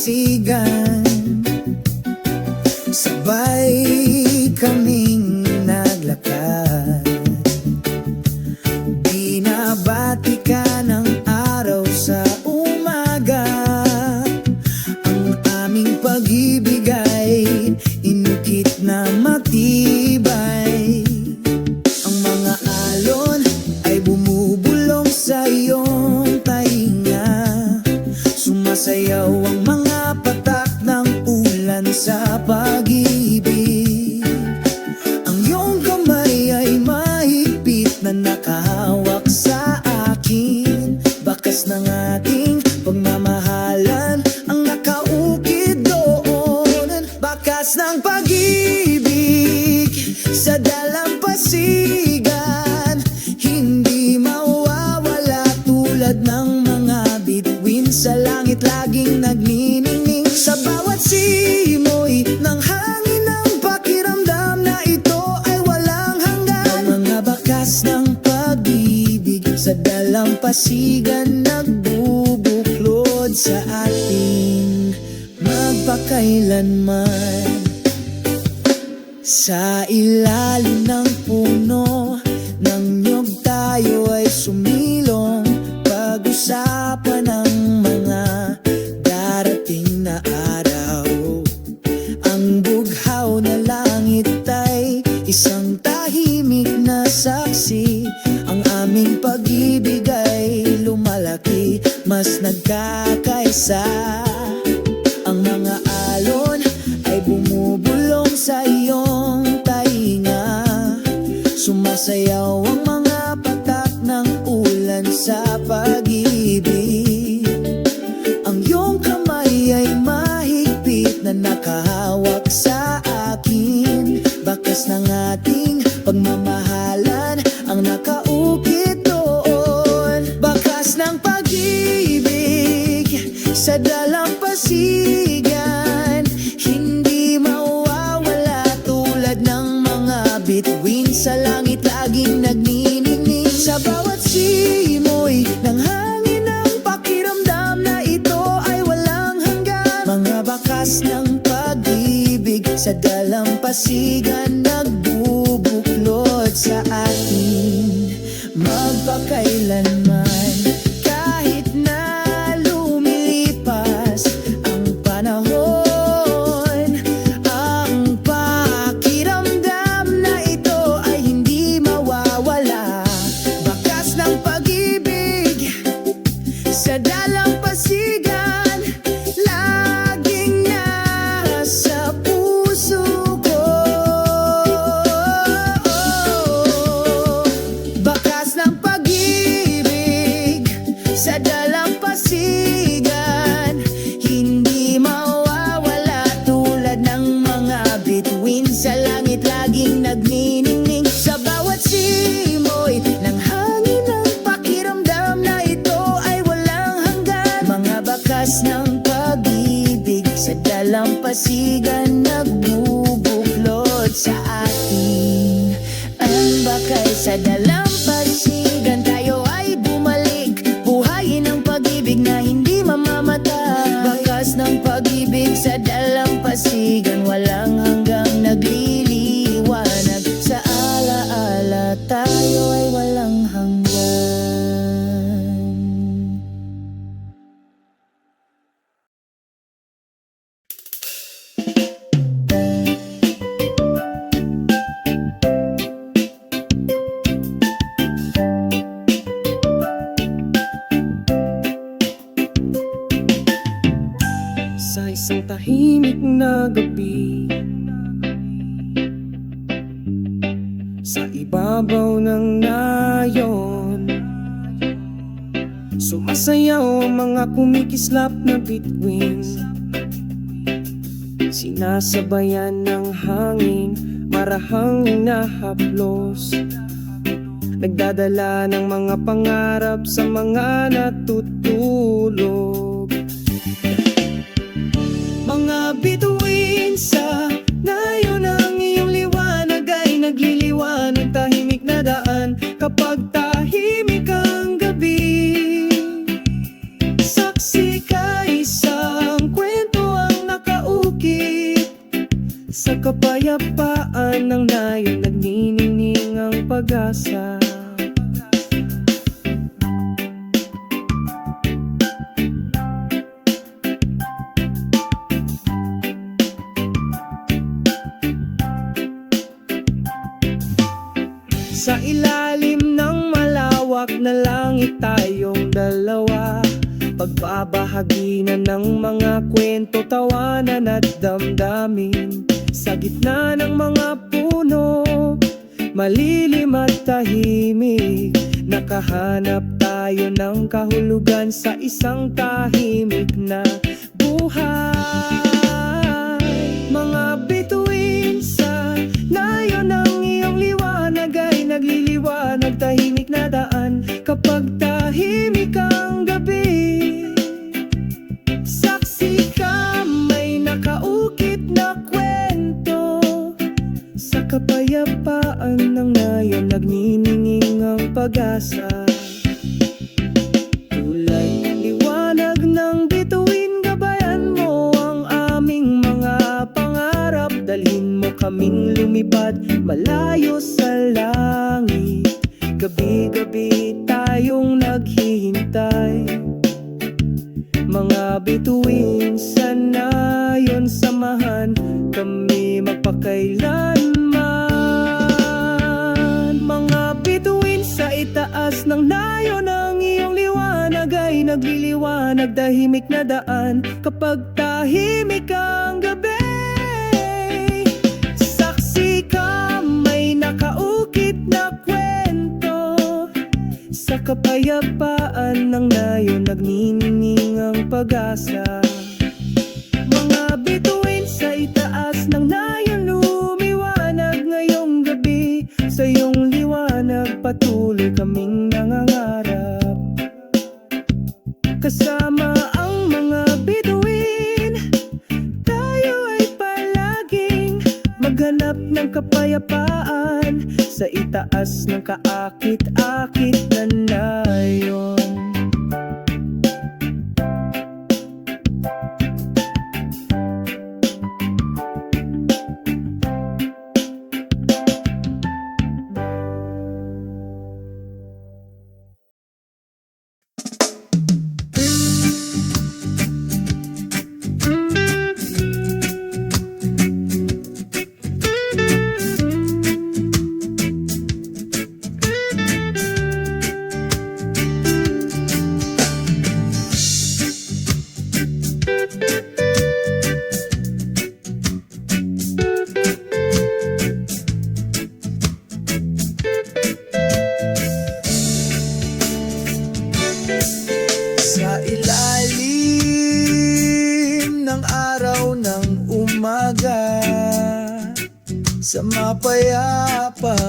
pasigan. Sabay kaming naglakad, binabati ka ng araw sa umaga. Ang aming pag-ibig ay inukit na matibay. Ang mga alon ay bumubulong sa iyong tainga. Sumasayaw ang mga patak ng ulan sa pag-ibig. Ang iyong kamay ay mahigpit na nakahawak sa akin. Bakas ng ating pagmamahalan ang nakaukit doon. Bakas ng pag-ibig sa dalampasigan, hindi mawawala tulad ng mga bituin sa langit laging nagniningning. Sa bawat simoy ng hangin ng pakiramdam na ito ay walang hanggan. Ang mga bakas ng pag-ibig sa dalampasigan nagbubuklod sa ating magpakailanman. Sa ilalim ng puno ng niyog tayo ay sumilong, pag-usapan ang mga darating na araw. Ang bughaw na langit ay isang tahimik na saksi. Ang aming pag-ibig ay lumalaki, mas nagkakaisa. Ang mga alon ay bumubulong sa iyong tainga. Sumasayaw ang mga patak ng ulan sa pag-ibig. Ang iyong kamay ay mahigpit na nakahawak sa akin. Bakas ng ating pagmamahalan ang nakaukit doon. Bakas ng pag-ibig sa dalampasigan, hindi mawawala tulad ng mga bituin sa langit laging nagniningning. Sa bawat simoy ng hangin ng pakiramdam na ito ay walang hanggan. Mga bakas ng pag-ibig sa dalampasigan nagbubuklod sa atin magpakailanman. Kahit na lumilipas ang panahon, ang pakiramdam na ito ay hindi mawawala. Bakas ng pag-ibig sa dalampasigan laging nasa puso ko. Bakas ng pag-ibig sa dalampasigan, hindi mawawala tulad ng mga bituin sa langit laging nagniningning. Sa bawat simoy ng hangin ng pakiramdam na ito ay walang hanggan. Mga bakas ng pag-ibig sa dalampasigan nagbubuklod sa atin. Ang bakay sa dalampasigan, tayo ay bumalik. Buhayin ang pag-ibig na hindi mamamatay. Bakas ng pag-ibig sa dalampasigan, walang hanggang nagliliwanag. Sa alaala tayo ay walang hanggan. Sa isang tahimik na gabi, sa ibabaw ng nayon, sumasayaw ang mga kumikislap na bituin. Sinasabayan ng hangin, marahang nahaplos, nagdadala ng mga pangarap sa mga natutulog. Mga bituin sa nayon, ang iyong liwanag ay nagliliwanag. Tahimik na daan kapag tahimik ang gabi. Saksi ka isang kwento pag-asa. Sa ilalim ng malawak na langit tayong dalawa, pagbabahagi na ng mga kwento, tawanan at damdamin. Sa gitna ng mga puno, malilim at tahimik, nakahanap tayo ng kahulugan sa isang tahimik na buhay. Mga bituin sa nayon ng iyong liwanag ay nagliliwanag, tahimik na daan kapag tahimik ang gabi. Saksi ka, may nakaukit na kwento, sa kapayapaan ng nayon nagnininging ang pag-asa. Tulad liwanag ng bituin, gabayan mo ang aming mga pangarap, dalhin mo kaming lumipad malayo sa langit. Gabi-gabi tayong naghihintay, mga bituin sa nayon, samahan kami magpakailanman. Mga bituin sa itaas ng nayon, ang iyong liwanag ay nagliliwanag, tahimik na daan kapag tahimik ang gabi. Saksi ka, may nakaukit na kwento, sa kapayapaan ng nayon nagniningning ang pag-asa. Mga bituin sa itaas ng nayon, lumiwanag ngayong gabi, sa iyong liwanag patuloy kaming nangangarap. Kasama ang mga bituin, tayo ay palaging maghanap ng kapayapaan sa itaas ng kaakit-akit na nayon. Sa ilalim ng araw ng umaga, sa mapayapang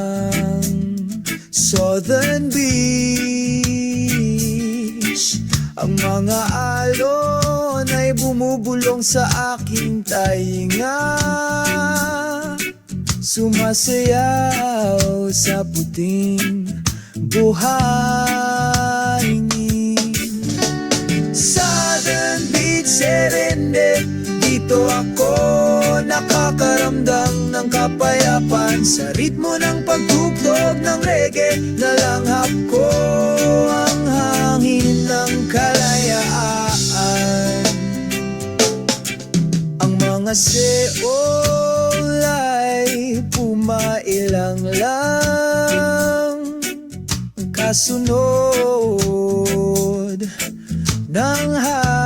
Southern Beach, ang mga alon ay bumubulong sa aking tainga, sumasayaw sa puting buhangin. Southern Beach, Serende, dito ako nakakaramdam ng kapayapaan, sa ritmo ng pagtugtog ng reggae, nalanghap ko ang hangin ng kalayaan. Ang mga seol ay pumailang lang, kasunod ng hangin.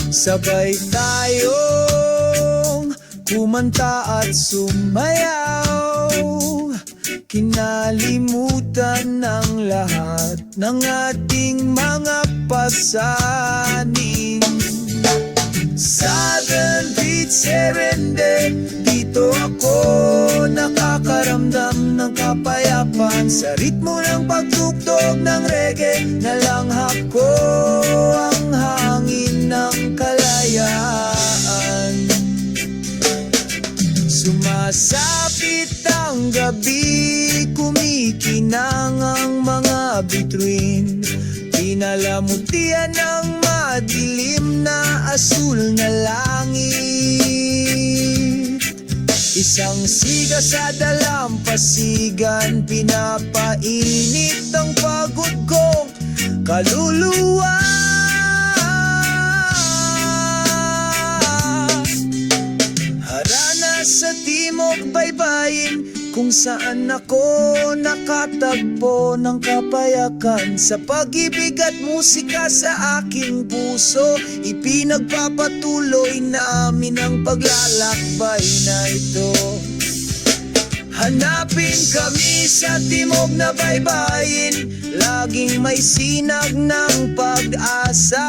Sabay tayong kumanta at sumayaw, kinalimutan ng lahat ng ating mga pasanin. Southern Beach, Serende, dito ako nakakaramdam ng kapayapaan, sa ritmo ng pagtugtog ng reggae, nalanghap ko ang hangin ng kalayaan. Sumasapit ang gabi, kumikinang ang mga bituin, pinalamutian ng madilim na asul na langit. Isang siga sa dalampasigan, pinapainit ang pagod kong kaluluwa. Harana sa timog baybayin, kung saan ako nakatagpo ng kapayakan. Sa pag-ibig at musika sa aking puso, ipinagpapatuloy namin ang paglalakbay na ito. Hanapin kami sa timog na baybayin, laging may sinag ng pag-asa.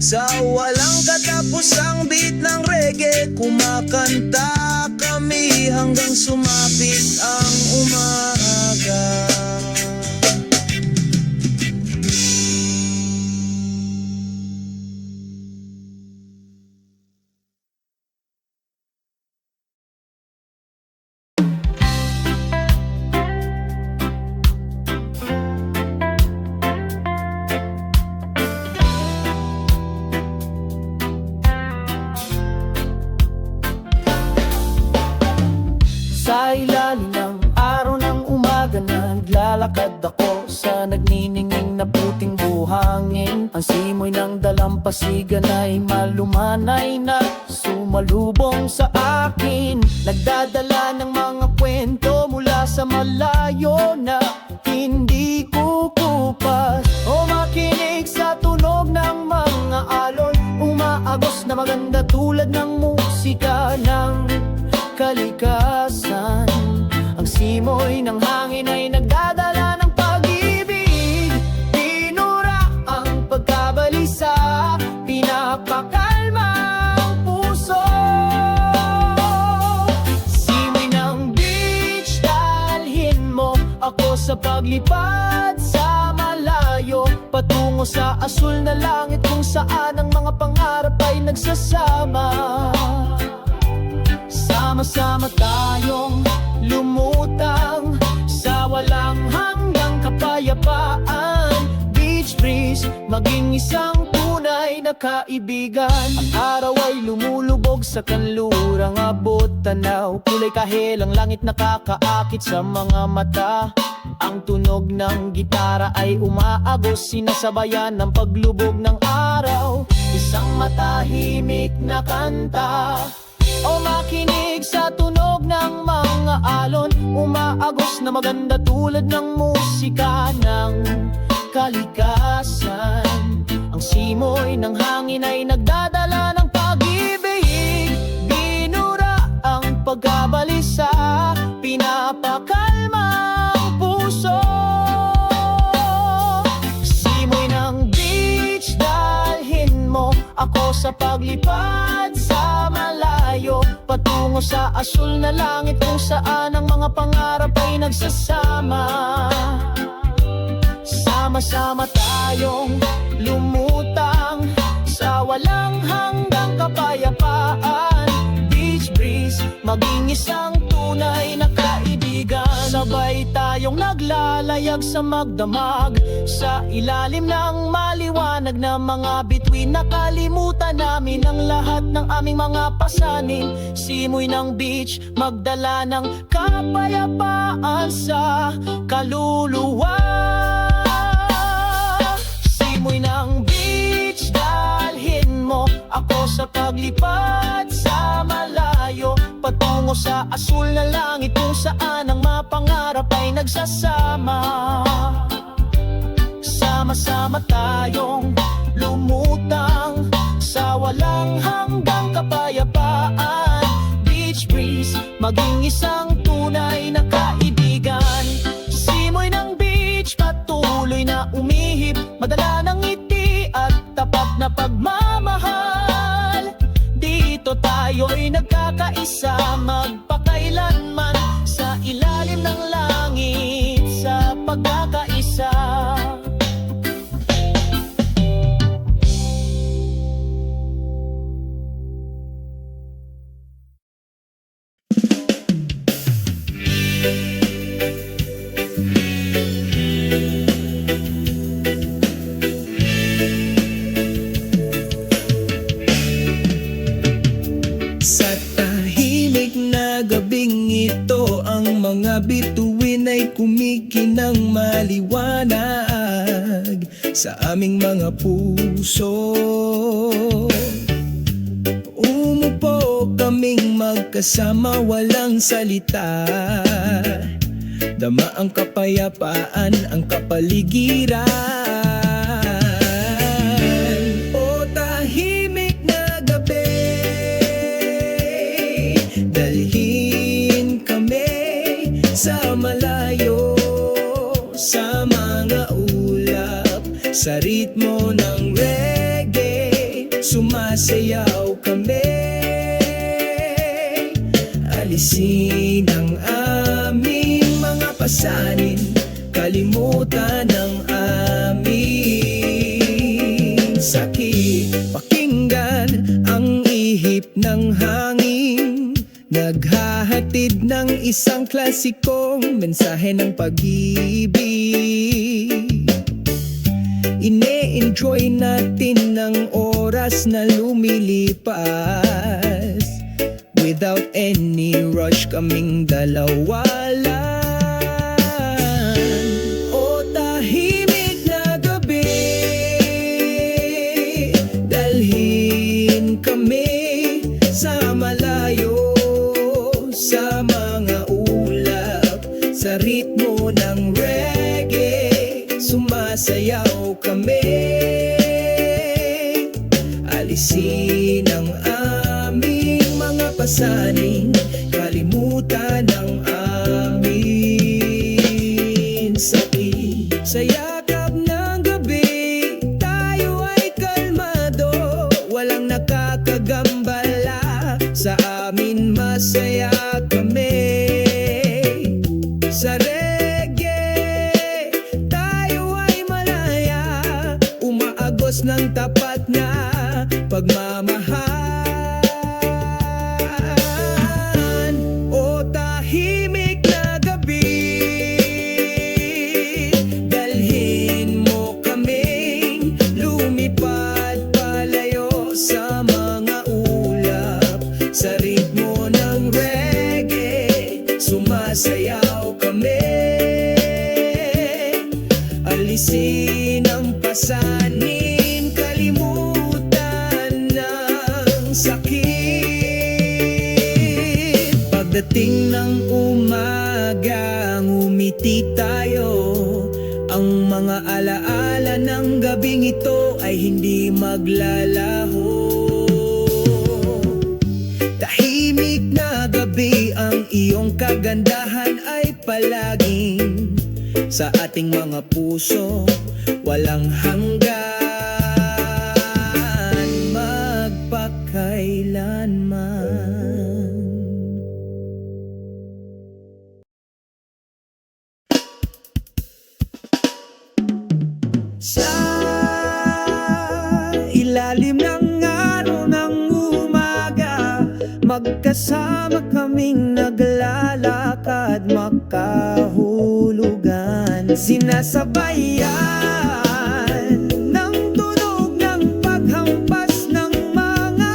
Sa walang katapusang beat ng reggae, kumakanta kami hanggang sumapit ang umaga. Sa ilalim ng araw ng umaga, naglalakad ako sa nagniningning na puting buhangin. Ang simoy ng dalampasigan ay malumanay na sumalubong sa akin. Nagdadala ng mga kwento mula sa malayo na hindi kukupas. O makinig sa tunog ng mga alon, umaagos na maganda tulad ng musika ng kalikasan. Ang simoy ng hangin ay nagdadala ng pag-ibig, pinura ang pagkabalisa, pinapakalma ang puso. Simoy ng beach, dalhin mo ako sa paglipad sa malayo, patungo sa asul na langit kung saan ang mga pangarap ay nagsasama. Sama-sama tayong lumutang sa walang hanggang kapayapaan. Beach breeze, maging isang tunay na kaibigan. Ang araw ay lumulubog sa kanlurang abot tanaw, kulay kahel ang langit nakakaakit sa mga mata. Ang tunog ng gitara ay umaagos, sinasabayan ng paglubog ng araw. Isang matahimik na kanta, o makinig sa tunog ng mga alon, umaagos na maganda tulad ng musika ng kalikasan. Ang simoy ng hangin ay nagdadala ng pag-ibig, binura ang pagkabalisa, pinapakalma ang puso. Simoy ng beach, dalhin mo ako sa paglipad sa malayo, patungo sa asul na langit kung saan ang mga pangarap ay nagsasama. Sama-sama tayong lumutang sa walang hanggang kapayapaan. Beach breeze, maging isang tunay na kaibigan. Sabay tayong naglalayag sa magdamag, sa ilalim ng maliwanag na mga bituin. Nakalimutan namin ang lahat ng aming mga pasanin. Simoy ng beach, magdala ng kapayapaan sa kaluluwa. Simoy ng beach, dalhin mo ako sa paglipad sa malayo, patungo sa asul na langit kung saan ang mga pangarap ay nagsasama. Sama-sama tayong lumutang sa walang hanggang kapayapaan. Beach breeze, maging isang tunay na kaibigan. Simoy ng beach, patuloy na umihip, madala ng ngiti at tapat na pagmamahal. Dito tayo'y nagkakaisa, magpakailanman sa ilalim ng langit, sa pagkakaisa. Sa tahimik na gabi, na liwanag sa aming mga puso. Umupo kaming magkasama, walang salita. Dama ang kapayapaan, ang kapaligiran. O tahimik na gabi, dalhin kami sa malayo, sa mga ulap, sa ritmo ng reggae, sumasayaw kami. Alisin ang aming mga pasanin, kalimutan ang aming sakit. Pakinggan ang ihip ng hangin, naghahatid ng isang klasikong mensahe ng pag-ibig. Ine-enjoy natin ang oras na lumilipas, without any rush kaming dalawa lang. O tahimik na gabi, dalhin kami sa malayo, sa mga ulap, sa ritmo ng reggae, sumasayaw kami. Alisin ang aming mga pasanin, kalimutan ang aming sakit. Sa yakap ng gabi, tayo ay kalmado, walang nakakagambala. Sa amin masaya kami. Sa reggae, tayo ay malaya, umaagos ng tapat na pagmamahal. O tahimik na gabi, dalhin mo kaming lumipad palayo sa mga ulap, sa ritmo ng reggae, sumasayaw kami. Alisin ang pasanin, kalimutan ng sakit. Pagdating ng umaga, ngumiti tayo. Ang mga alaala ng gabing ito ay hindi maglalaho. Tahimik na gabi, ang iyong kagandahan ay palaging sa ating mga puso, walang hanggan, magpakailanman. Sa ilalim ng araw ng umaga, magkasama kaming naglalakad, makahulugan, sinasabayan ng tunog ng paghampas ng mga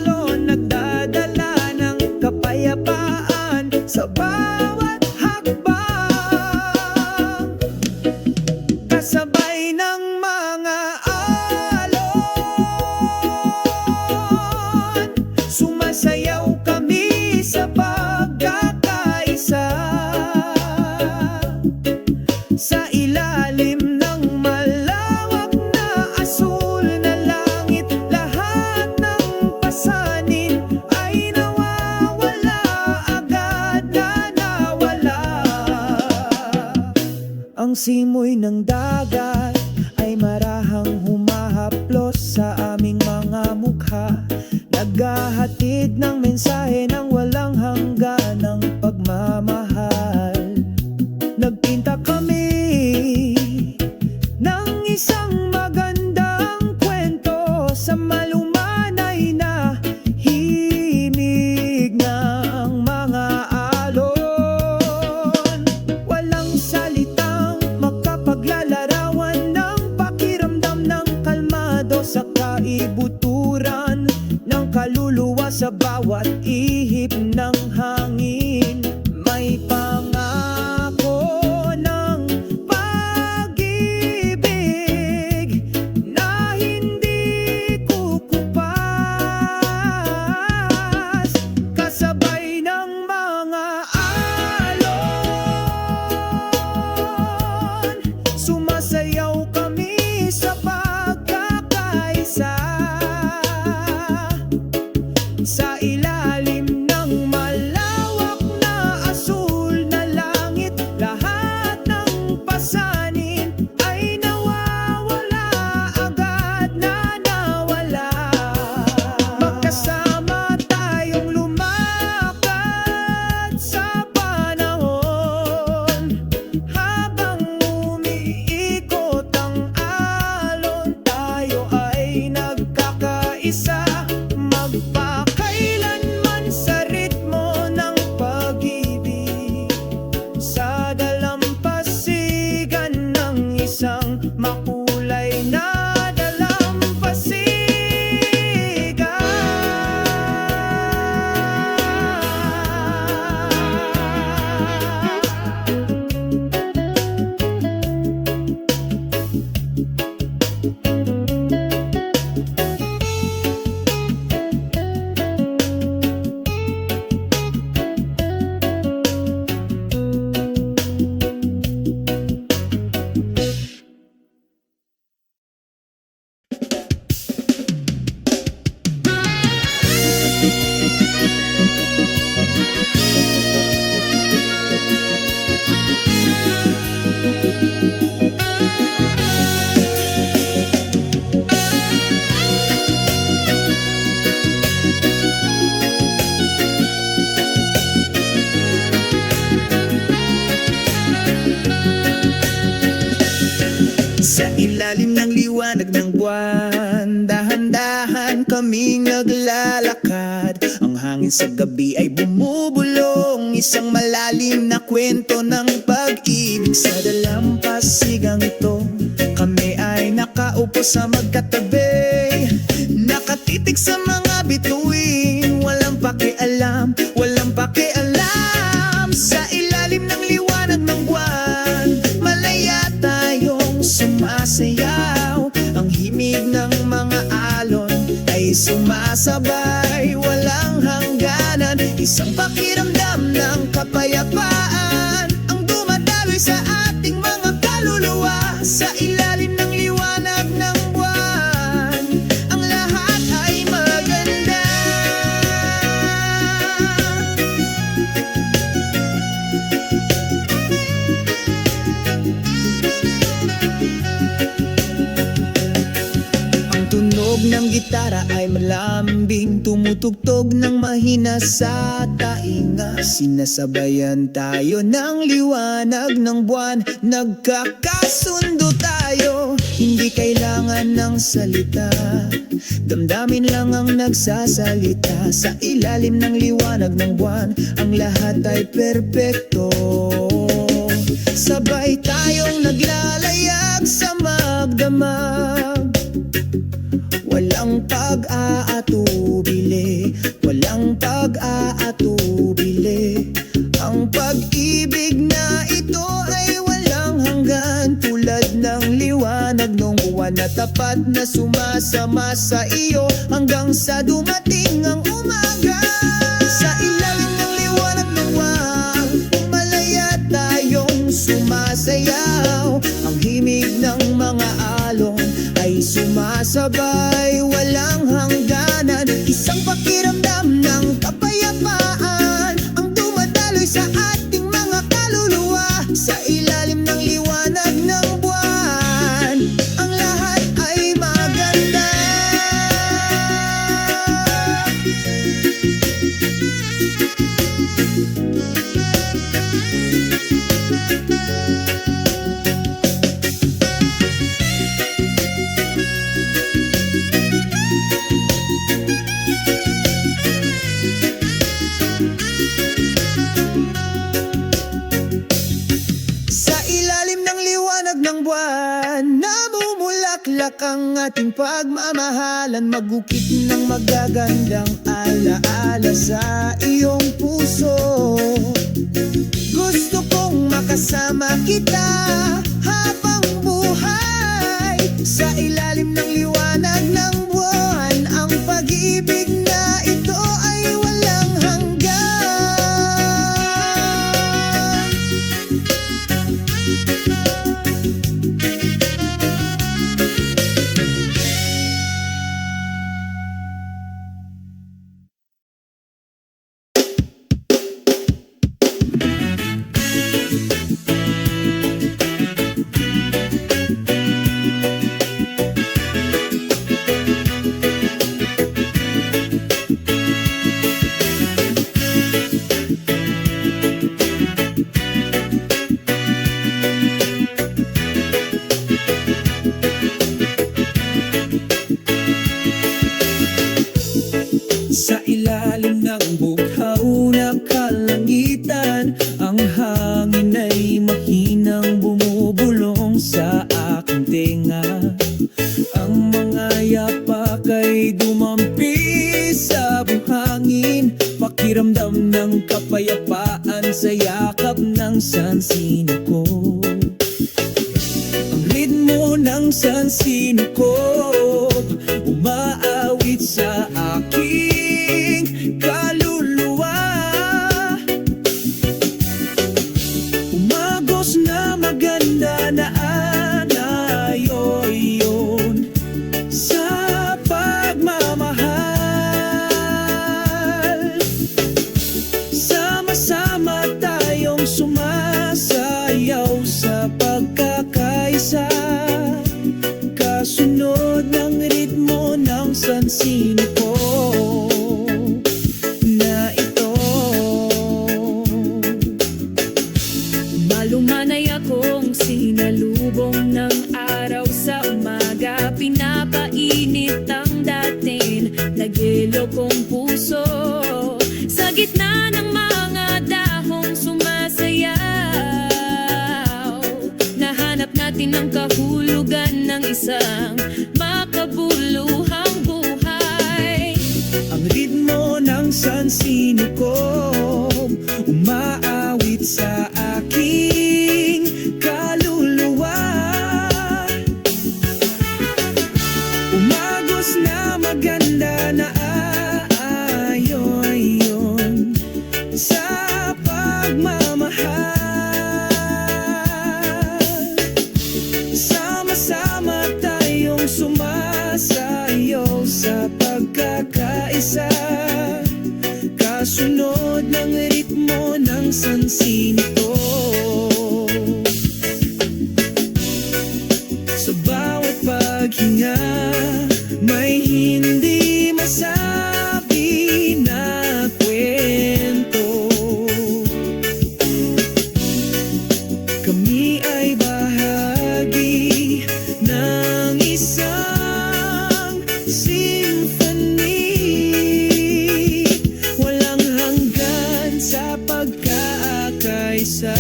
alon, nagdadala ng kapayapaan sa bawat hakbang, kasabay ng mga alon, sumasayaw kami sa pagkakaisa. Sa ilalim ng malawak na asul na langit, lahat ng pasanin ay nawawala, agad na nawala. Ang simoy ng dagat ay marahang humahaplos sa aming mga mukha, naghahatid ng mensahe ng walang hanggan ng pagmamahal. Nagpinta kami ng isang magandang kwento sa malumanay na himig ng mga alon. Walang salitang makapaglalarawan ng pakiramdam ng kalmado sa kaibuturan ng kaluluwa sa bawat ihip ng hangin. May pangako ng ilalim ng liwanag ng buwan, dahan-dahan kaming naglalakad. Ang hangin sa gabi ay bumubulong, isang malalim na kwento ng pag-ibig. Sa dalampasigang ito, kami ay nakaupo sa magkatabi, nakatitig sa mga bituin, walang pakialam, walang pakialam. Sa ilalim ng liwanag ng buwan, malaya tayong sumasayaw. Ang himig ng mga alon ay sumasabay, walang hangganan. Isang pakiramdam ng kapayapaan ang dumadaloy sa ating mga kaluluwa. Sa ilalim ng liwanag ng buwan, ang lahat ay maganda. Ang tunog ng gitara ay malambing, tumutugtog ng mahina sa tainga. Sinasabayan tayo ng liwanag ng buwan, nagkakasundo tayo, hindi kailangan ng salita, damdamin lang ang nagsasalita. Sa ilalim ng liwanag ng buwan, ang lahat ay perpekto. Sabay tayong naglalayag sa magdamag, walang pag-aatubili, walang pag-aatubili. Ang pag-ibig na ito ay walang hanggan, tulad ng liwanag ng buwan na tapat na sumasama sa iyo hanggang sa dumating ang umaga. Sa ilalim ng liwanag ng buwan, malaya tayong sumasayaw. Ang himig ng mga alon ay sumasabay, walang hangganan. Isang pakiramdam ng kapayapaan ang dumadaloy sa ating mga kaluluwa. Sa ilalim ng liwanag ng buwan, ang lahat ay maganda. Sa ilalim ng liwanag ng buwan, namumulaklak ang ating pagmamahalan. Magukit ng magagandang alaala sa iyong puso. Gusto kong makasama kita habang buhay. Sa ilalim ng liwanag ng buwan, ang pag-ibig na ito ay walang hanggan. Sa ilalim ng bughaw na kalangitan, ang hangin ay mahinang bumubulong sa aking tenga. Ang mga yapak ay dumampi sa buhangin, pakiramdam ng kapayapaan sa yakap ng sansino ko. Ang ritmo ng sansino ko umaawit sa aking kaluluwa. Umagos na maganda na anayoyon sa pagmamahal. Sama-sama tayong sumasayaw sa pagkakaisa, kasunod ng ritmo ng sansino ko na ito. Malumanay akong sinalubong ng araw sa umaga. natin ang kahulugan ng isang makabuluhang buhay. Ang ritmo ng sansinukob umaawit sa aking kaluluwa. Umagos na maganda na ayon sa pagmamahal. Sama-sama tayong sumasayaw sa pagkakaisa, kasunod ng ritmo ng sansin ito. Sa bawat paghinga, may hindi masabi na kwento. Kami ay bahagi ng isang symphony, walang hanggan sa pagkakaisa.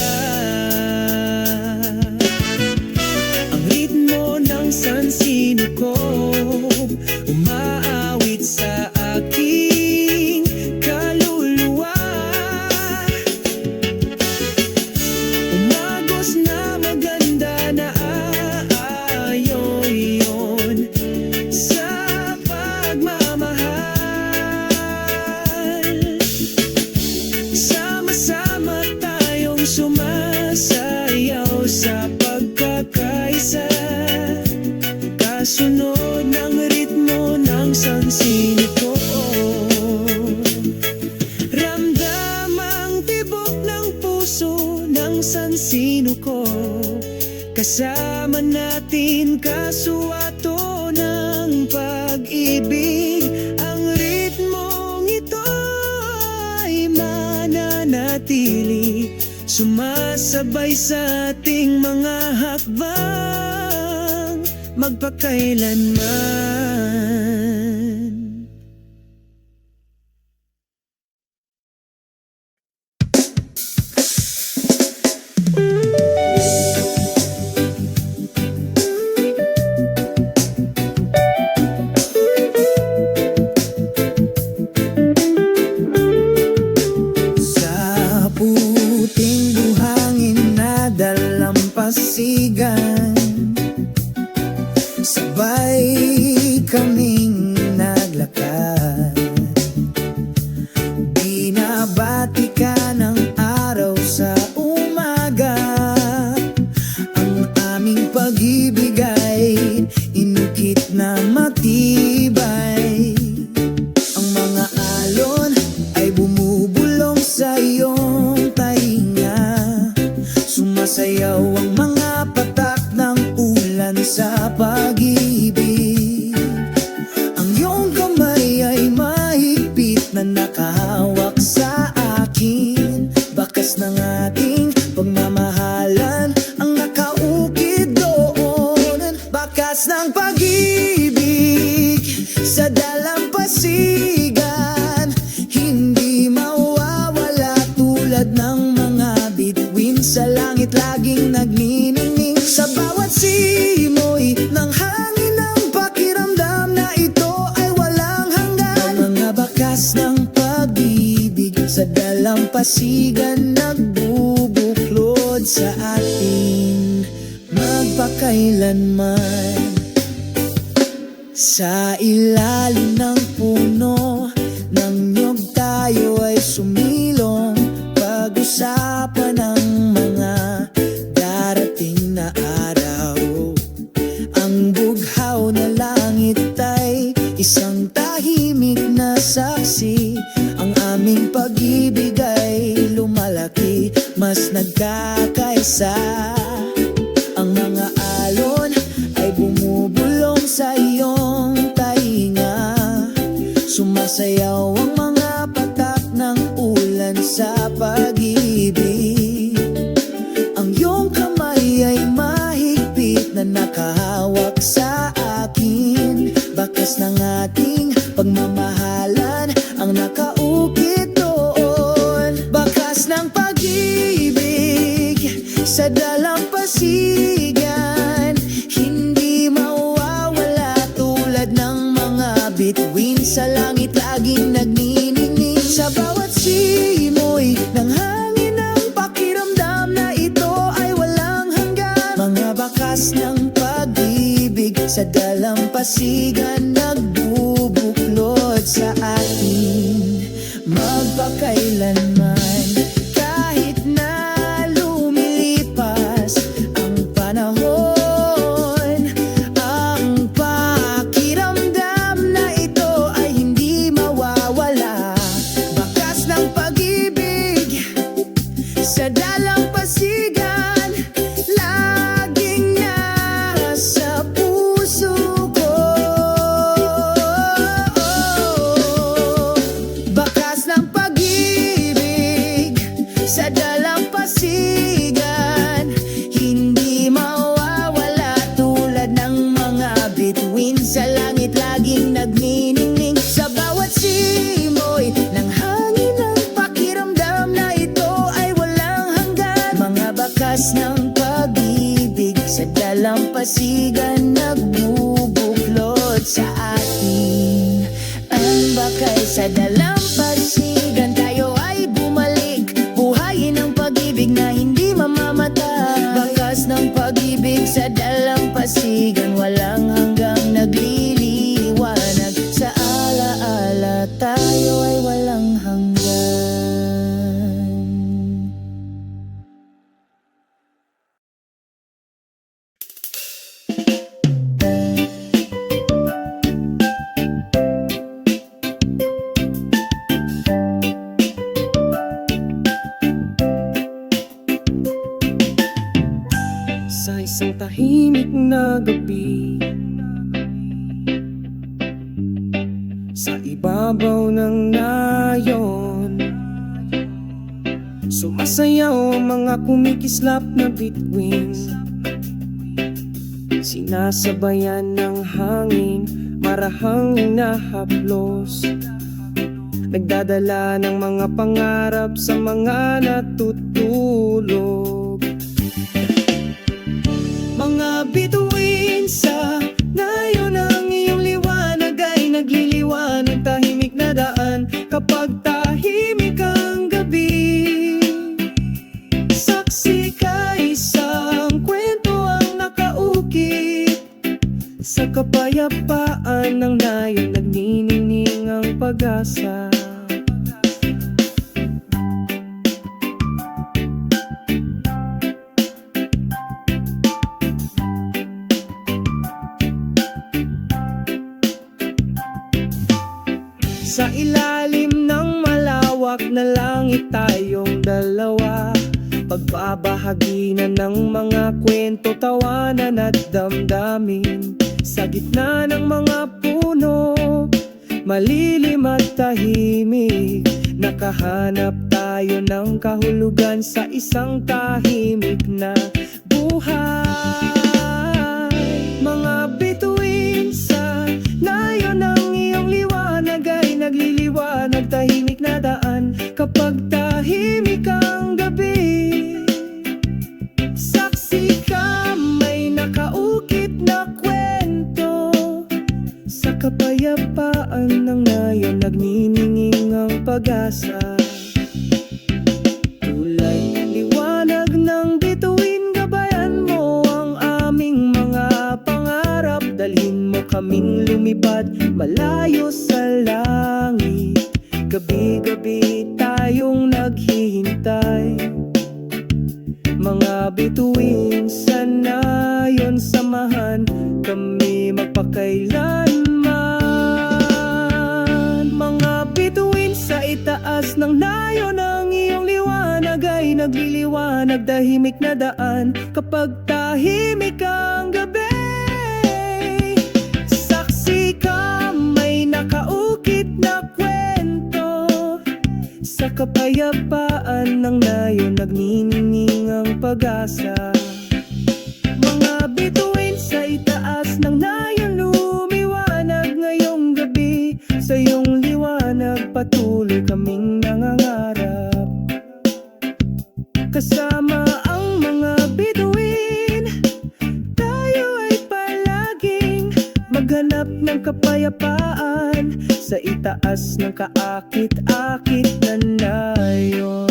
Ang ritmo ng sansinukob umaawit sa aking kaluluwa. Umagos na maganda na ayon sa pagmamahal. Sama-sama tayong sumasayaw sa pagkakaisa, kasunod ng ritmo ng sansinukob. Ramdam ang tibok ng puso ng sansinukob, kasama natin kasuwato ng pag-ibig. Ang ritmong ito ay mananatili, sumasabay sa ating mga hakbang magpakailanman. Sa puting buhangin na dalampasigan, sabay kaming naglakad. Binabati ka ng araw sa umaga. Ang aming pag-ibig ay inukit na matibay. Ang mga alon ay bumubulong sa iyong tainga. Sumasayaw ang mga patak ng ulan sa pag-ibig. Ang iyong kamay ay mahigpit na nakahawak sa akin. Bakas ng ating pagmamahalan ang nakaukit doon. Bakas ng pag-ibig sa dalampasigan, hindi mawawala tulad ng mga bituin sa langit laging nagniningning. Sa bawat simoy ng hangin ang pakiramdam na ito ay walang hanggan. Ang mga bakas ng pag-ibig sa dalampasigan nagbubuklod sa ating magpakailanman. Sa ilalim ng puno ng niyog tayo ay sumilong, pag-usapan ang mga darating na araw. Ang bughaw na langit ay isang tahimik na saksi. Ang aming pag-ibig ay lumalaki, mas nagkakaisa. Ang mga alon ay bumubulong sa iyong tainga. Sumasayaw ang mga patak ng ulan sa pag-ibig. Ang iyong kamay ay mahigpit na nakahawak sa akin. Bakas ng ating pagmamahalan ang nakaukit doon. Bakas ng pag-ibig sa dalampasigan, pag-ibig sa dalampasigan nagbubuklod sa atin magpakailanman. Kahit na lumilipas ang panahon, ang pakiramdam na ito ay hindi mawawala. Bakas ng pag-ibig sa dalampasigan, laging nasa puso ko. Bakas ng pag-ibig sa dalampasigan, hindi mawawala. Tulad ng mga bituin sa langit, laging nagniningning sa bawat simoy ng hangin. Ang pakiramdam na ito ay walang hanggan. Mga bakas ng pag-ibig sa dalampasigan nagbubuklod sa atin. Ang bakay sa dalampasigan, tayo ay bumalik. Buhayin ang pag-ibig na hindi mamamatay. Bakas ng pag-ibig sa dalampasigan, walang hanggang nagliliwanag. Sa alaala, tayo ay walang hanggan. Sa isang tahimik na gabi, sa ibabaw ng nayon, sumasayaw ang mga kumikislap na bituin. Sinasabayan ng hangin, marahang hinahaplos, nagdadala ng mga pangarap sa mga natutulog. Mga bituin sa nayon ng iyong liwanag ay nagliliwanag. Tahimik na daan kapag tahimik ang gabi. Saksi ka, isang kwento ang nakaukit sa kapayapaan ng nayon, nagniningning ang pag-asa. Sa ilalim ng malawak na langit, tayong dalawa, pagbabahagi na ng mga kwento, tawanan at damdamin. Sa gitna ng mga puno, malilim at tahimik, nakahanap tayo ng kahulugan sa isang tahimik na buhay. Mga bituin sa nayon ng iyong liwanag ay nagliliwanag. Tahimik na daan kapag tahimik ang gabi. Saksi ka, may nakaukit na kwento sa kapayapaan ng nayon, nagnininging ang pag-asa. Tulay liwanag ng bituin, gabayan mo ang aming mga pangarap. Dalhin mo kaming lumipad malayo sa langit. Gabi-gabi tayong naghihintay. Mga bituin sa nayon, samahan kami magpakailanman. Mga bituin sa itaas ng nayon, ang iyong liwanag ay nagliliwanag. Tahimik na daan kapag tahimik ang gabi. Saksi ka, may nakaukit na kwento sa kapayapaan ng nayon, nagniningning ang pag-asa. Mga bituin sa itaas ng nayon, lumiwanag ngayong gabi. Sa iyong liwanag patuloy kaming nangangarap. Kasama ang mga bituin, tayo ay palaging maghanap ng kapayapaan sa itaas ng kaakit-akit na nayon.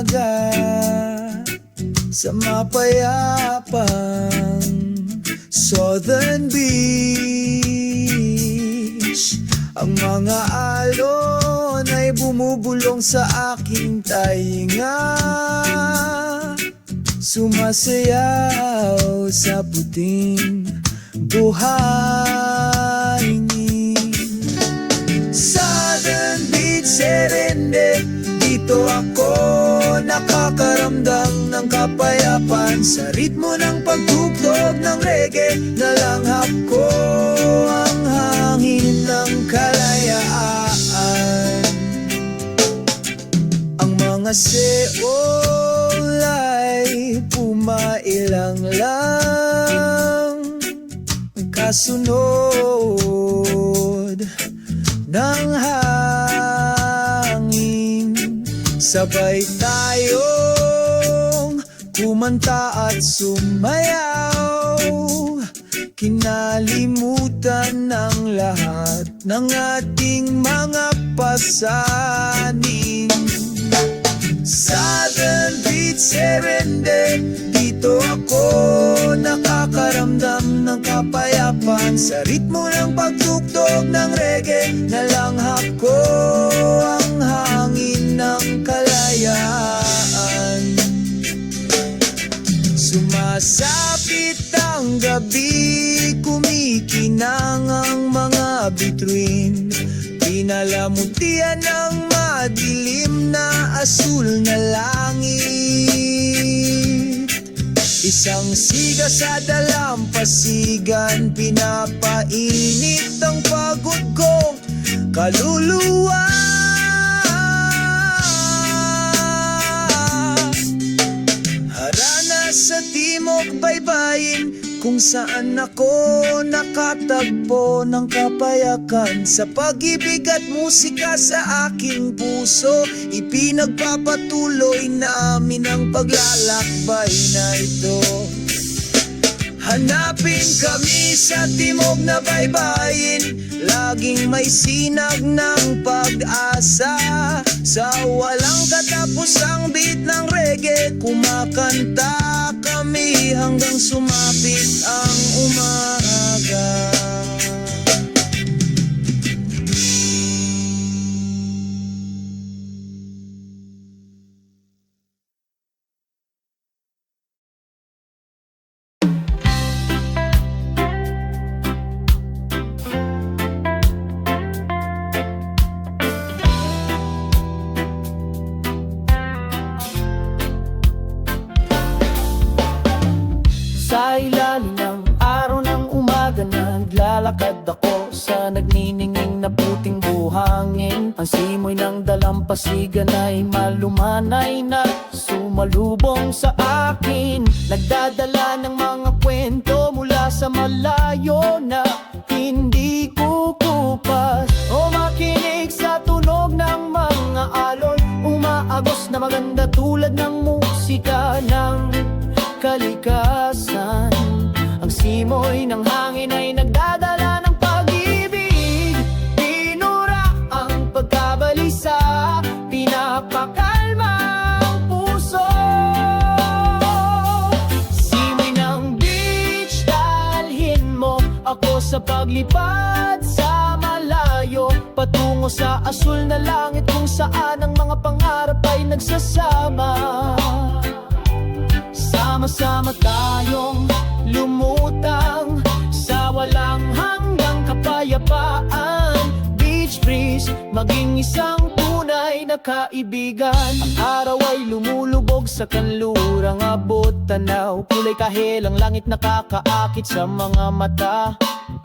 umaga sa mapayapang Southern Beach. Ang mga alon ay bumubulong sa aking tainga, sumasayaw sa puting buhangin. Southern Beach, Serendip, dito ako nakakaramdam ng kapayapaan sa ritmo ng pagtugtog ng reggae. Nalanghap ko ang hangin ng kalayaan. Ang mga seol ay pumailang lang, kasunod ng hangin. Sabay tayong kumanta at sumayaw, kinalimutan ng lahat ng ating mga pasanin. Southern Beach, Serendip, dito ako nakakaramdam ng kapayapaan sa ritmo ng pagtugtog ng reggae. Nalanghap ko ang hangin ng kalayaan. Sumasapit ang gabi, kumikinang ang mga bituin, pinalamutian ng madilim na asul na langit. Isang siga sa dalampasigan, pinapainit ang pagod kong kaluluwa. Harana sa timog baybayin, kung saan ako nakatagpo ng kapayakan. Sa pag-ibig at musika sa aking puso, ipinagpapatuloy namin ang paglalakbay na ito. Hanapin kami sa timog na baybayin, laging may sinag ng pag-asa. Sa walang katapusang beat ng reggae, kumakanta kami hanggang sumapit ang umaga. Sa ilalim ng araw ng umaga, naglalakad ako sa nagniningning na puting buhangin. Ang simoy ng dalampasigan ay malumanay na sumalubong sa akin, nagdadala ng mga kwento mula sa malayo na hindi kukupas. O makinig sa tunog ng mga alon, umaagos na maganda tulad ng musika ng kalikasan. Ang simoy ng hangin ay nagdadala ng pag-ibig, pinura ang pagkabalisa, pinapakalma ang puso. Simoy ng beach, dalhin mo ako sa paglipad sa malayo, patungo sa asul na langit kung saan ang mga pangarap ay nagsasama. Sama-sama tayong lumutang sa walang hanggang kapayapaan. Beach breeze, maging isang tunay na kaibigan. Ang araw ay lumulubog sa kanlurang abot tanaw, kulay kahel ang langit nakakaakit sa mga mata.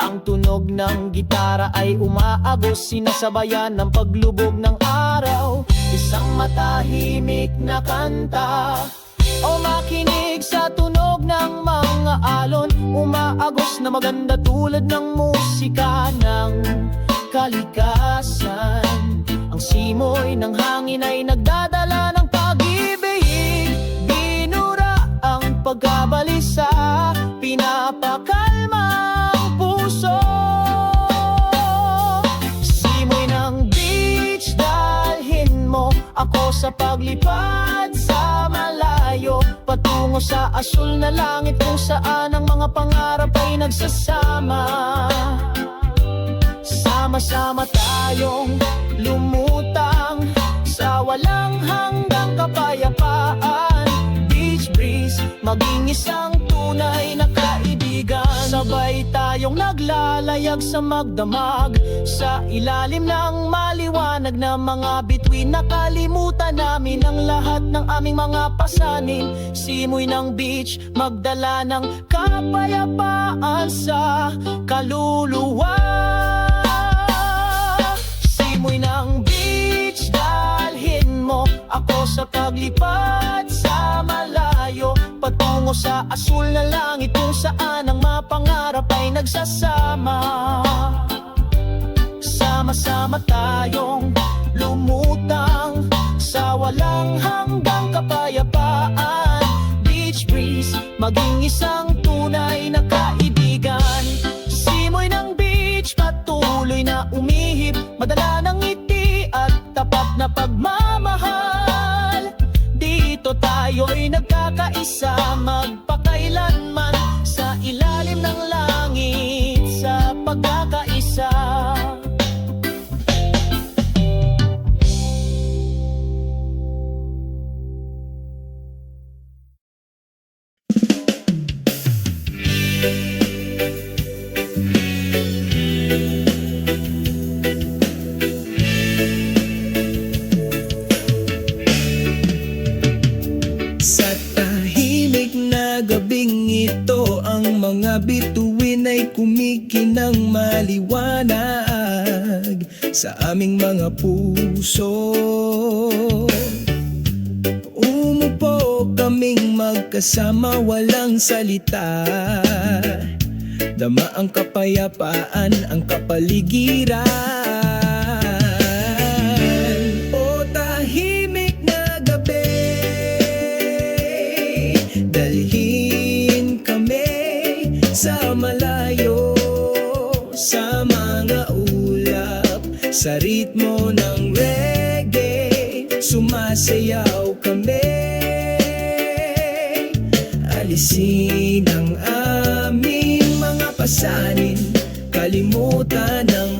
Ang tunog ng gitara ay umaagos, sinasabayan ng paglubog ng araw. Isang matahimik na kanta, o makinig sa tunog ng mga alon, umaagos na maganda tulad ng musika ng kalikasan. Ang simoy ng hangin ay nagdadala ng pag-ibig, binura ang pagkabalisa, pinapakalma ang puso. Simoy ng beach, dalhin mo ako sa paglipad sa patungo sa asul na langit kung saan ang mga pangarap ay nagsasama. Sama-sama tayong lumutang sa walang hanggang kapayapaan. Beach breeze, maging isang tunay na kaibigan. Sabay tayong naglalayag sa magdamag sa ilalim ng maliwanag na mga bituin. Nakalimutan namin ang lahat ng aming mga pasanin. Simoy ng beach, magdala ng kapayapaan sa kaluluwa. Simoy ng beach, dalhin mo ako sa paglipad sa malayo, patungo sa asul na langit kung saan ang mapangarap ay nagsasama. Sama-sama tayong lumutang sa walang hanggang kapayapaan. Beach breeze, maging isang tunay na kaibigan. Simoy ng beach, patuloy na umihip, madala ng ngiti at tapat na pagmamahal. Dito tayo'y nagkakaisa, magpakailanman sa ilalim ng langit, sa pagkakaisa. Sa tahimik na gabing ito, ang mga bituin ay kumikinang maliwanag sa aming mga puso. Umupo kaming magkasama, walang salita. Dama ang kapayapaan, ang kapaligiran. O tahimik na gabi, dalhin kami sa malayo, sa mga ulap, sa ritmo ng reggae, sumasayaw kami. Alisin ang aming mga pasanin, kalimutan ang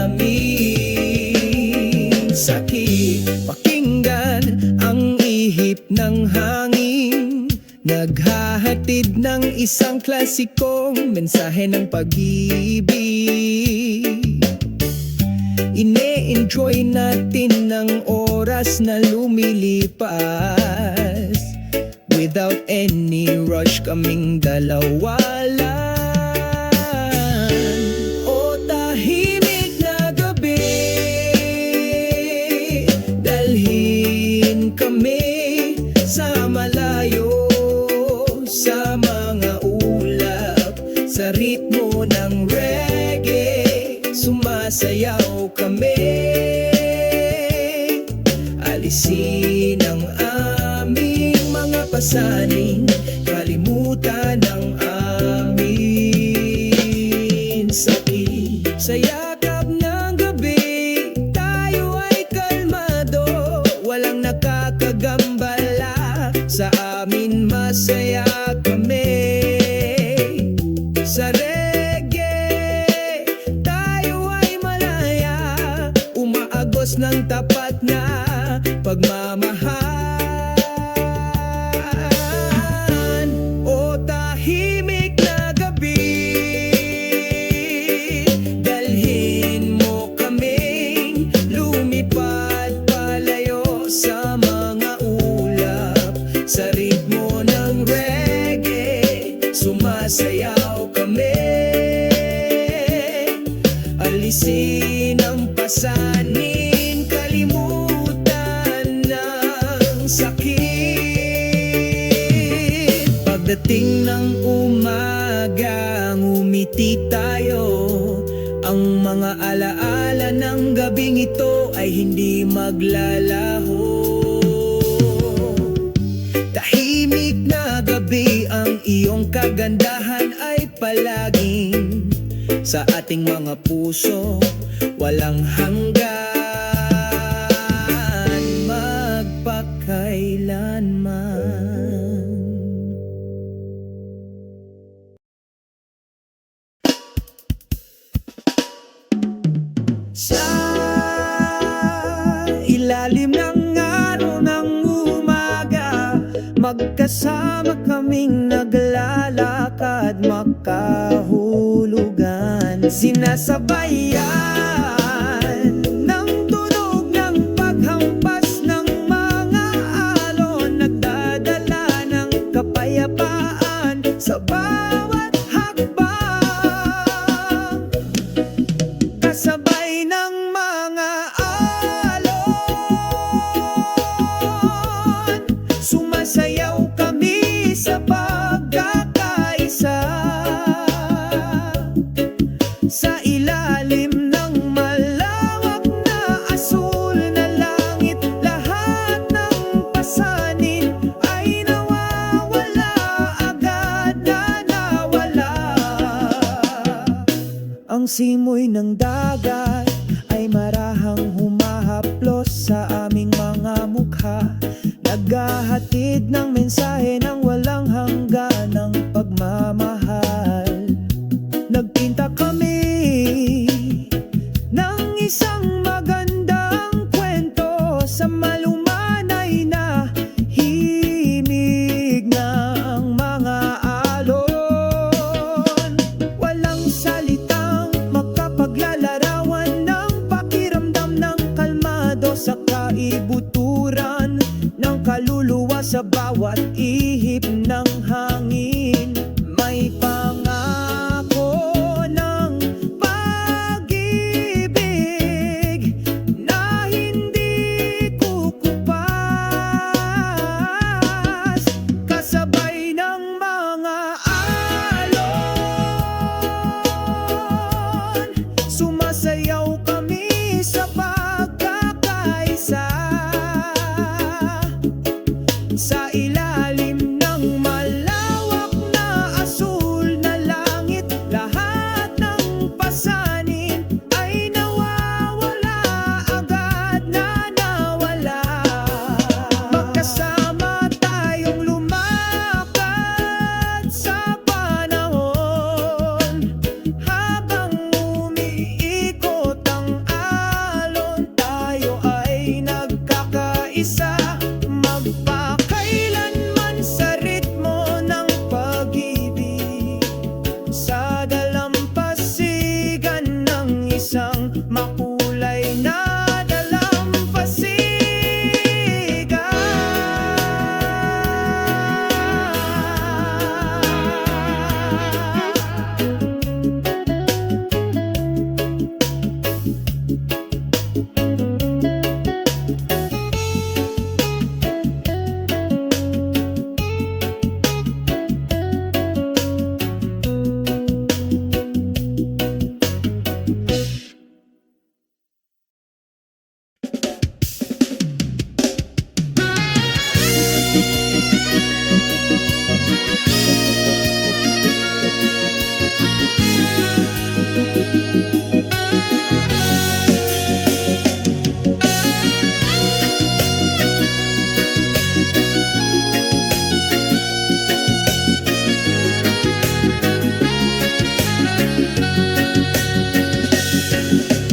aming sakit. Pakinggan ang ihip ng hangin, naghahatid ng isang klasikong mensahe ng pag-ibig. Ine-enjoy natin ng oras na lumilipas, without any rush kaming dalawa lang. O tahimik na gabi, dalhin kami sa malayo, sa mga ulap, sa ritmo ng reggae, sumasayaw kami. Alisin ang aming mga pasanin, kalimutan ang aming sakit. Sa yakap ng gabi, tayo ay kalmado, walang nakakagambala. Sa amin masaya kami. Sa reggae, tayo ay malaya, umaagos ng tapat na pagmamahal. O tahimik na gabi, dalhin mo kaming lumipad palayo sa mga ulap, sa ritmo ng reggae, sumasayaw kami. Alisin ang pasanin, kalimutan ng sakit. Pagdating ng umaga, ngumiti tayo. Ang mga alaala ng gabing ito ay hindi maglalaho. Tahimik na gabi, ang iyong kagandahan ay palaging sa ating mga puso, walang hanggan, magpakailanman. Magkasama kaming naglalakad, makahulugan, sinasabayan ng tunog ng paghampas ng mga alon, nagdadala ng kapayapaan sa bawat hakbang. Kasabay ng mga alon, sumasayaw kami sa pagkakaisa. Sa ilalim ng malawak na asul na langit, lahat ng pasanin ay nawawala, agad na nawala. Ang simoy ng dagat ay marahang humahaplos sa aming mga mukha, naghahatid ng mensahe ng walang hangganang pagmamahal. Nagpinta kami ng isang magandang kwento sa malumanay na himig ng mga alon. Walang salitang makapaglalarawan ng pakiramdam ng kalmado sa kaibuturan ng kaluluwa sa bawat ihip ng hangin. May pangako ng pag-ibig na hindi kukupas, kasabay ng mga alon, sumasayaw kami sa pagkakaisa. Sa ilalim ng malawak na asul na langit, lahat ng pasanin ay nawawala, agad na nawala. Magkasama tayong lumakad sa panahon, habang umiikot ang alon, tayo ay nagkakaisa. Magpakailanman sa ritmo ng pag-ibig, sa dalampasigan ng isang makulay na dalampasigan.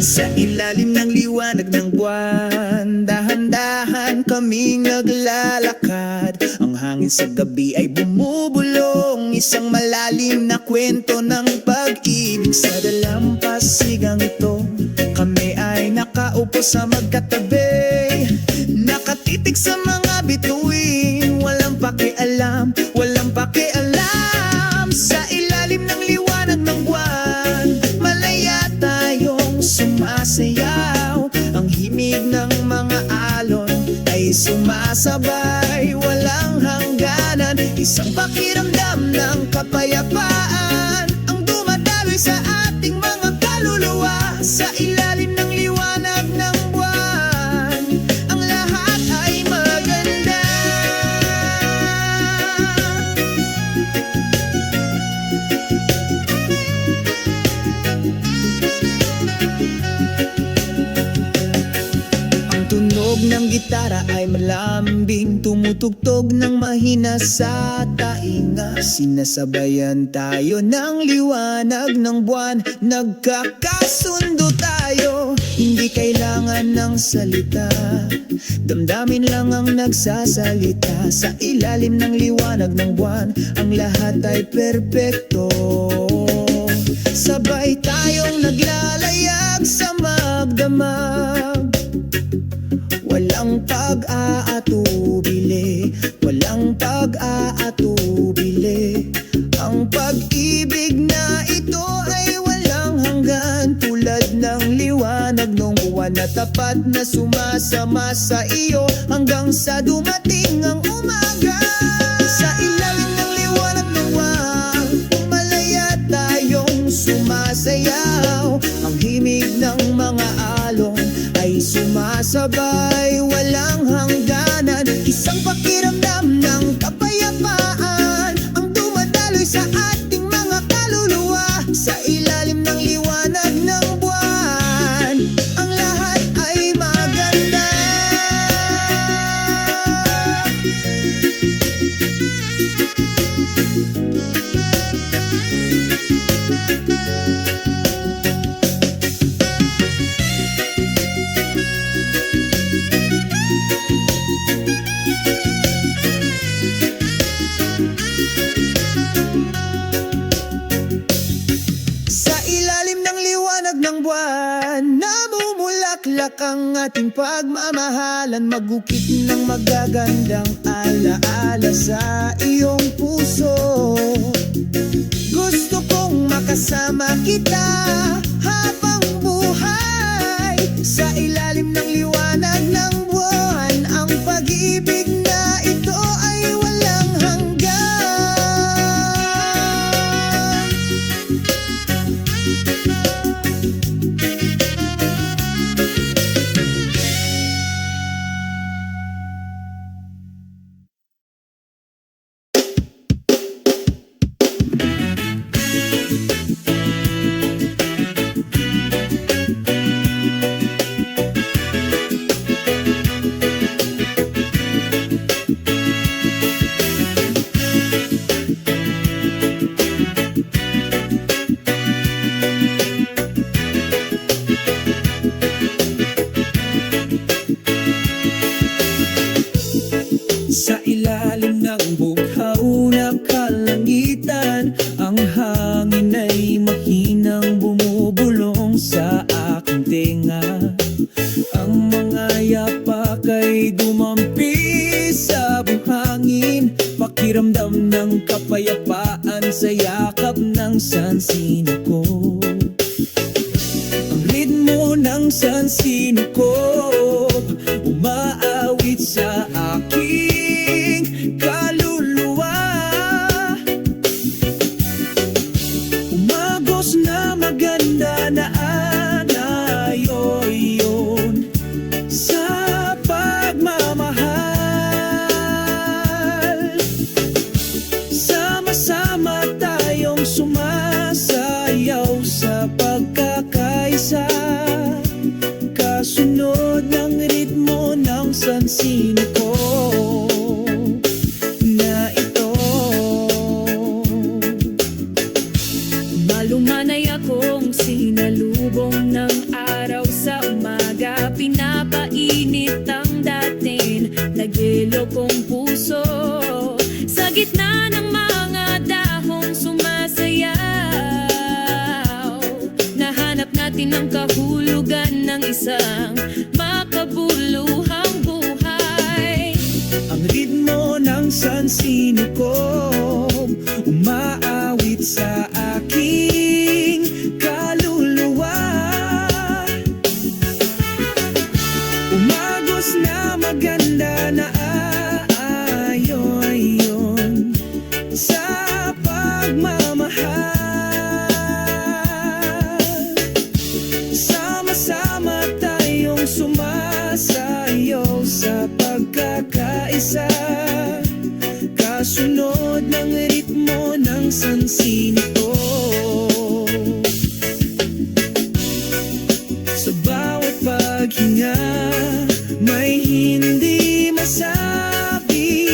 Sa ilalim ng liwanag ng buwan, dahan-dahan kaming naglalakad. Ang hangin sa gabi ay bumubulong, isang malalim na kwento ng pag-ibig. Sa dalampasigang ito, kami ay nakaupo sa magkatabi, nakatitig sa mga bituin, walang pakialam, walang pakialam. Sa ilalim ng liwanag ng buwan, malaya tayong sumasayaw. Ang himig ng mga alon ay sumasabay, walang hangganan. Isang pakiramdam ng kapayapaan ang dumadaloy sa ating mga kaluluwa. Sa ilalim ng liwanag ng buwan, ang lahat ay maganda. Ang tunog ng gitara ay malambing, Tumutugtog ng mahina sa tainga, sinasabayan tayo ng liwanag ng buwan. Nagkakasundo tayo, hindi kailangan ng salita, damdamin lang ang nagsasalita. Sa ilalim ng liwanag ng buwan, ang lahat ay perpekto. Sabay tayong naglalayag sa magdamag, walang pag-aatubili, walang pag-aatubili. Ang pag-ibig na ito ay walang hanggan, tulad ng liwanag ng buwan na tapat na sumasama sa iyo hanggang sa dumating ang umaga. Sa ilalim ng liwanag ng buwan, malaya tayong sumasayaw. Ang himig ng mga alon ay sumasabay, walang hangganan. Isang pakiramdam ng kapayapaan ang dumadaloy sa ating mga kaluluwa. Sa ilalim ng liwanag ng buwan, ang lahat ay maganda. Sa ilalim ng liwanag ng buwan, namumulaklak ang ating pagmamahalan. Magukit ng magagandang alaala sa iyong puso. Gusto kong makasama kita habang buhay. Sa ilalim ng liwanag ng buwan, ang pag-ibig na ito ay walang hanggan. Sa ilalim ng bughaw na kalangitan, ang hangin ay mahinang bumubulong sa aking tenga. Ang mga yapak ay dumampi sa buhangin, pakiramdam ng kapayapaan sa yakap ng sansino ko. Ang ritmo ng sansino ko umaawit sa aking kaluluwa. Umagos na maganda na anayoyon sa pagmamahal. Sama-sama tayong sumasayaw sa pagkakaisa, kasunod ng ritmo ng sansino ko na ito. Malumanay akong sinalubong ng araw sa umaga. Pinapainit ang dating nagyelo kong puso. Sa gitna ng mga dahong sumasayaw, nahanap natin ang kahulugan ng isang makabuluhang buhay. Ang ritmo ng sansino ko umaawit sa aking kaluluwa. Umagos na maganda na aayon sa pagmamahal. Sama-sama tayong sumasayaw sa pagkakaisa, kasunod ng ritmo ng sansino ko. Sa bawat paghinga, may hindi masabi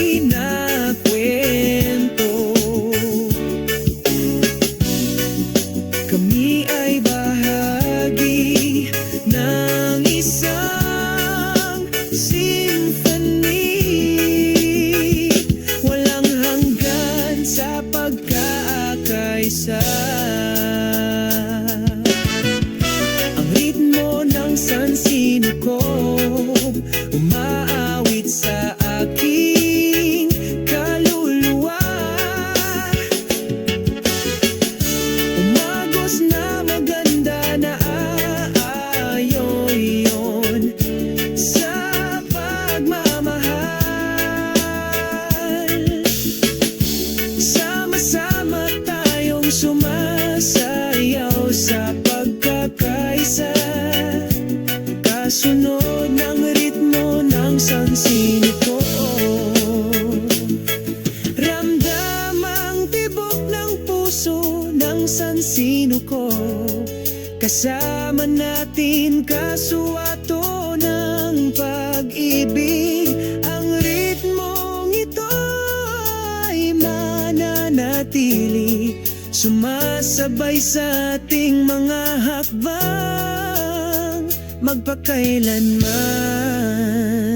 manatili, sumasabay sa ating mga hakbang magpakailanman.